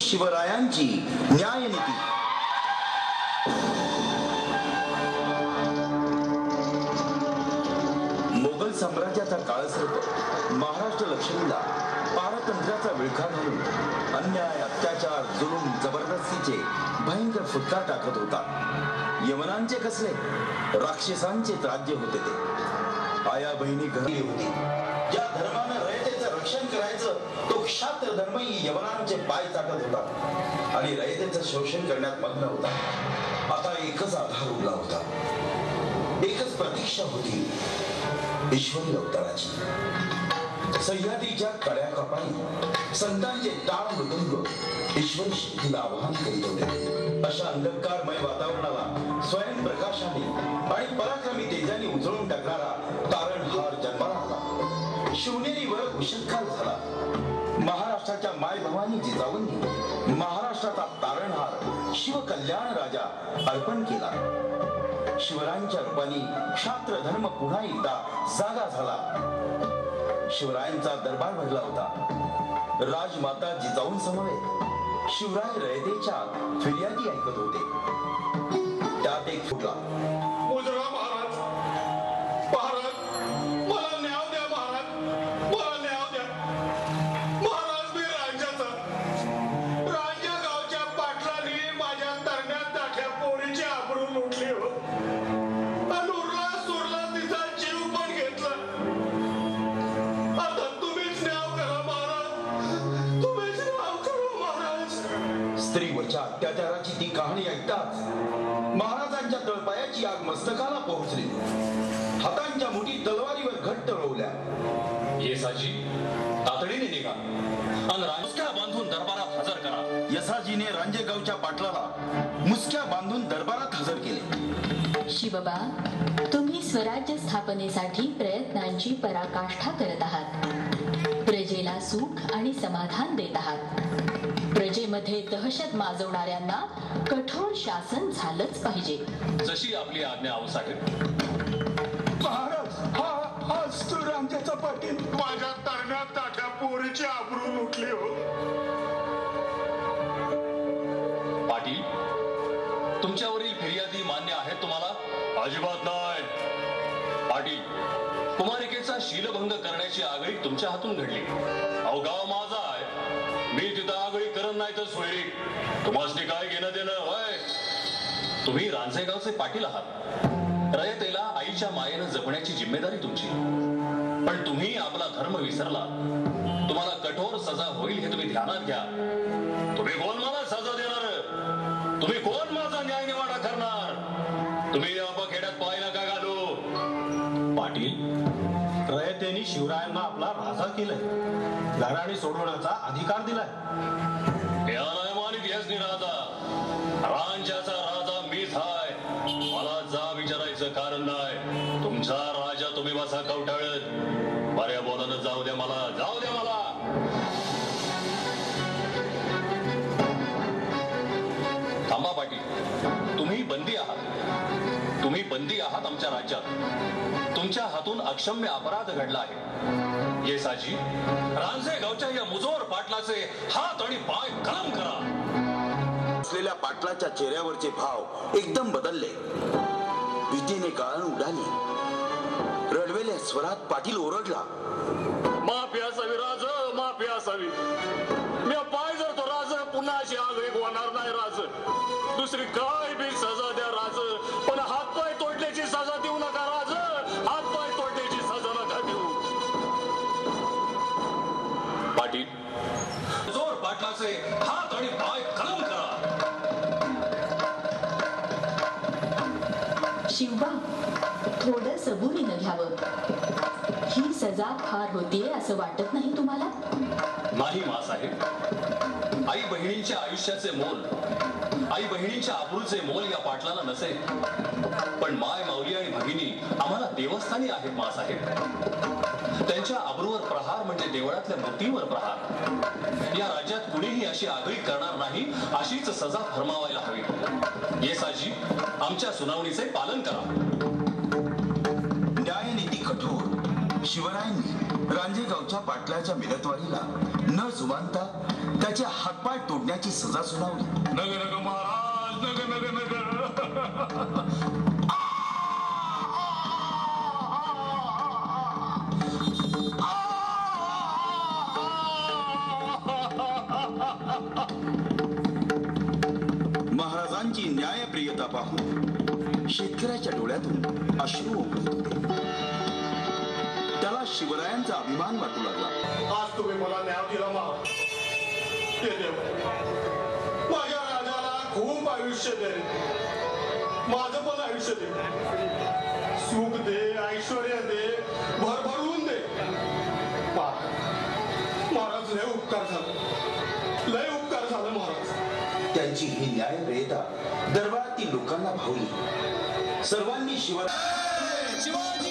शिवरायांची न्यायनीती। मोगल साम्राज्याचा काळसर्प महाराष्ट्र लक्ष्मीला पारतंत्र्याचा विळखा घालून अन्याय, अत्याचार, जुलूम, जबरदस्तीचे भयंकर फुटकार टाकत होता। यवनांचे कसले राक्षसांचे राज्य होते ते। आया बहिणी घरी होती। ज्या धर्मानं रयतेचं रक्षण करायचं तो क्षात्र धर्मही यवनांचे पाय चाटत होता आणि रयतेचं शोषण करण्यात मग्न होता। आता एकच आधार उरला होता, एकच प्रतीक्षा होती, ईश्वरी अवताराची। सह्याद्रीच्या कड्या कपाळी संतांचे टाळ मृदंग ईश्वरी शक्तीला आवाहन करीत होते। अशा अंधकारमय वातावरणाला स्वयंप्रकाशाने आणि पराक्रमी तेजाने उजळून टाकणारा तारणहार जन्माला आला। शिवनेरीवर उषःकाल झाला। महाराष्ट्राच्या माय भवानी जिजाऊंनी महाराष्ट्राचा तारणहार शिवकल्याण राजा अर्पण केला। शिवरायांच्या रूपाने क्षात्र धर्म पुन्हा एकदा जागा झाला। शिवरायांचा दरबार भरला होता। राजमाता जिजाऊंसमवेत शिवराय रयतेच्या फिर्यादी ऐकत होते। त्यात एक फुटला, स्त्रीवरच्या अत्याचाराची ती कहाणी ऐकताच महाराजांच्या तळपायाची आग मस्तकाला पोहोचली। हातांच्या मुठीत तलवारीवर घट्ट रोवल्या। येसाजी तातडीने निघा आणि मुसक्या बांधून दरबारात हजर करा। यसाजीने रांजेगावच्या पाटलाला मुसक्या बांधून दरबारात हजर केले। शिवबा, तुम्ही स्वराज्य स्थापनेसाठी प्रयत्नांची पराकाष्ठा करत आहात। प्रजेला सुख आणि समाधान देत आहात। प्रजेमध्ये दहशत माजवणाऱ्यांना कठोर शासन झालंच पाहिजे। जशी आपली आज्ञा आऊसाहेब। महाराज, हा असतो रांजेचा पाटील। माझ्या तरण्यात ताठ्या पोरीची आबरू लुटली हो। पाटील, तुमच्यावरील फिर्यादी मान्य आहेत तुम्हाला? अजिबात नाही पाटील, कुमारिकेचा शीलभंग करण्याची आगळी तुमच्या हातून घडली। अहो गाव माझा आहे, मी तिथं आगळी करत नाही तर सोयरी तुम्हाला काय घेणं देणं होय? तुम्ही रांजेगावचे पाटील आहात। रयतेला आईच्या मायेनं जपण्याची जिम्मेदारी तुमची। पण तुम्ही आपला धर्म विसरला। तुम्हाला कठोर सजा होईल हे तुम्ही ध्यानात घ्या। तुम्ही कोण मला सजा देणार? तुम्ही कोण माझा न्याय निवाडा करणार? तुम्ही या खेड्यात पाय नका घालू। पाटील, रयतेने शिवरायांना आपला राजा केलाय, घराणी सोडवण्याचा अधिकार दिलाय। या नाही मानित याच राजा, रांच्याचा राजा मीच हाय। मला जा विचारायचं कारण नाही। तुमचा राजा तुम्ही बसा कवटाळत। बऱ्या बोलानं जाऊ द्या मला, जाऊ द्या मला। थांबा पाटील, तुम्ही बंदी आहात। तुम्ही बंदी आहात आमच्या राज्यात। तुमच्या हातून अक्षम्य अपराध घडला आहे। येसाजी, रांजेगावच्या या मुजोर पाटलाचे हात आणि पाय कलम करा। असलेल्या पाटलाच्या चेहऱ्यावरचे भाव एकदम बदलले। भीतीने गाळण उडाली। रडवेल्या स्वरात पाटील ओरडला, माफी असावी राज, माफी असावी। मी पाय जर तो राज पुन्हा अशी आगळीक होणार नाही राज। दुसरी काय बी सजा द्या राज, पण हात पाय तोडल्याची सजा देऊ नका राज। हात पाय तोडल्याची सजा नका देऊ। पाटील, जोर पाटलाचे हात आणि पाय कलम करा। शिवबा, थोडं सबुरीनं घ्यावं। ही सजा फार होतीये असं वाटत नाही तुम्हाला? नाही मासाहेब, आई बहिणींच्या आयुष्याचे मोल, आई बहिणींच्या आबरूचे मोल या पाटलाला नसेल। पण माय, माऊली आणि भगिनी आम्हाला देवस्थानी आहेत मासाहेब। त्यांच्या आबरूवर प्रहार म्हणजे देवळातल्या मूर्तीवर प्रहार। या राज्यात कुणीही अशी आगळी करणार नाही, अशीच सजा फरमावायला हवी। येसाजी, आमच्या सुनावणीचे पालन करा। न्यायनीती कठोर। शिवरायांनी रांजेगावच्या पाटलाच्या मिदतवारीला न जुमानता त्याचे हातपाय तोडण्याची सजा सुनावली. नग नग महाराज, नग नग नग. महाराजांची न्यायप्रियता पाहून शेतकऱ्याच्या डोळ्यातून अश्रू ओघळत होते. त्याला शिवरायांचा अभिमान वाटू लागला. आज तुम्ही मला न्याय दिला महाराज. ते देव माझ्या राजाला खूप आयुष्य दे, माझं पण आयुष्य दे, सुख दे, ऐश्वर दे, भरभरून दे. महाराज लय उपकार झाला, लय उपकार झाला महाराज. त्यांची ही न्यायप्रियता दरबारातील लोकांना भावली. सर्वांनी शिवराय शिवाजी